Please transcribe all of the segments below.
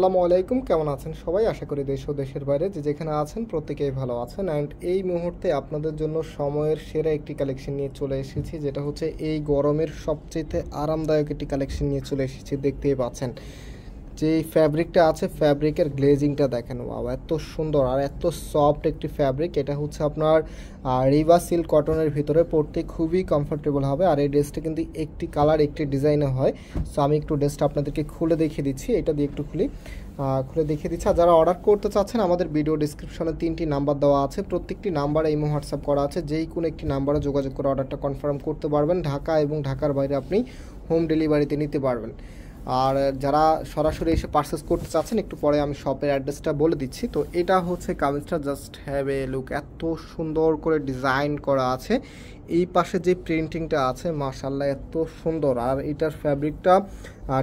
আসসালামু আলাইকুম, কেমন আছেন সবাই? আশা করি দেশ ও দেশের বাইরে যে যেখানে আছেন প্রত্যেকেই ভালো আছেন। অ্যান্ড এই মুহূর্তে আপনাদের জন্য সময়ের সেরা একটি কালেকশন নিয়ে চলে এসেছি, যেটা হচ্ছে এই গরমের সবচেয়ে আরামদায়ক একটি কালেকশন নিয়ে চলে এসেছি। দেখতেই পাচ্ছেন যে ফ্যাব্রিকটা আছে, ফ্যাব্রিকের গ্লেজিংটা দেখেন, ওয়াও এত সুন্দর আর এত সফট একটি ফ্যাব্রিক। এটা হচ্ছে আপনার রিভা সিল্ক কটনের ভিতরে পরতে খুবই কমফোর্টেবল হবে। আর এই ড্রেসটা কিন্তু একটি কালার একটি ডিজাইনে হয়। সো আমি একটু ড্রেসটা আপনাদেরকে খুলে দেখিয়ে দিচ্ছি, এটা দিয়ে একটু খুলে দেখিয়ে দিচ্ছি। আর যারা অর্ডার করতে চাচ্ছেন, আমাদের ভিডিও ডিসক্রিপশনে 3টি নাম্বার দেওয়া আছে, প্রত্যেকটি নাম্বারে ইমো হোয়াটসঅ্যাপ করা আছে, যেই কোনো একটি নাম্বারে যোগাযোগ করে অর্ডারটা কনফার্ম করতে পারবেন। ঢাকা এবং ঢাকার বাইরে আপনি হোম ডেলিভারিতে নিতে পারবেন। আর যারা সরাসরি এসে পারচেস করতে চাচ্ছেন, একটু পরে আমি শপের অ্যাড্রেসটা বলে দিচ্ছি। তো এটা হচ্ছে কামিজটা, জাস্ট হ্যাভ এ লুক, এত সুন্দর করে ডিজাইন করা আছে। এই পাশে যে প্রিন্টিংটা আছে, মাশাআল্লাহ এত সুন্দর। আর এটার ফ্যাব্রিকটা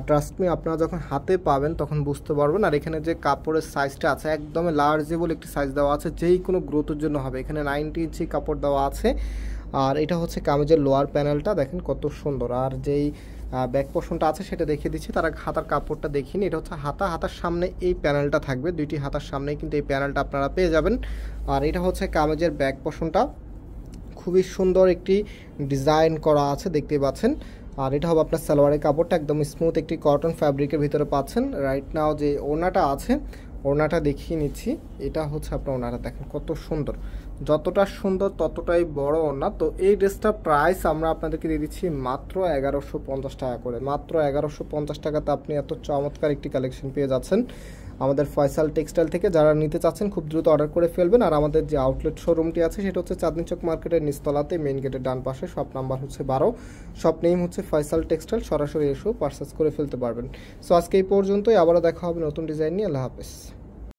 ট্রাস্ট মি, আপনারা যখন হাতে পাবেন তখন বুঝতে পারবেন। আর এখানে যে কাপড়ের সাইজটা আছে, একদমই লার্জেবল একটি সাইজ দেওয়া আছে, যেই কোনো গ্রোথের জন্য হবে। এখানে 90 ইঞ্চি কাপড় দেওয়া আছে। আর এটা হচ্ছে কামিজের লোয়ার প্যানেলটা, দেখেন কত সুন্দর। আর যেই ব্যাক পোর্শনটা আছে সেটা দেখিয়ে দিচ্ছি, তার হাতার কাপড়টা দেখিনি। এটা হচ্ছে হাতার সামনে এই প্যানেলটা থাকবে, দুইটি হাতার সামনে কিন্তু এই প্যানেলটা আপনারা পেয়ে যাবেন। আর এটা হচ্ছে কামিজের ব্যাক পোর্শনটা, খুবই সুন্দর একটি ডিজাইন করা আছে, দেখতেই পাচ্ছেন। আর এটা হবে আপনার সালোয়ারের কাপড়টা, একদম স্মুথ একটি কটন ফ্যাব্রিকের ভিতরে পাচ্ছেন। রাইট নাও যে ওড়নাটা আছে, ওড়নাটা দেখিয়ে নিচ্ছি। এটা হচ্ছে আপনার ওড়নাটা, দেখেন কত সুন্দর, যতটা সুন্দর ততটাই বড় ওড়না। তো এই ড্রেসটার প্রাইস আমরা আপনাদেরকে দিয়ে দিচ্ছি মাত্র 1150 টাকা করে। মাত্র 1150 টাকাতে আপনি এত চমৎকার একটি কালেকশন পেয়ে যাচ্ছেন আমাদের ফয়সাল টেক্সটাইল থেকে। যারা নিতে চাচ্ছেন খুব দ্রুত অর্ডার করে ফেলবেন। আর আমাদের যে আউটলেট শোরুমটি আছে সেটা হচ্ছে চাঁদনী চক মার্কেটের নিচতলাতে, মেইন গেটের ডান পাশে, শপ নাম্বার হচ্ছে 12, শপ নেম হচ্ছে ফয়সাল টেক্সটাইল। সরাসরি এসেও পারচেস করে ফেলতে পারবেন। সো আজকে এই পর্যন্তই, আবারও দেখা হবে নতুন ডিজাইন নিয়ে। আল্লাহ হাফেজ।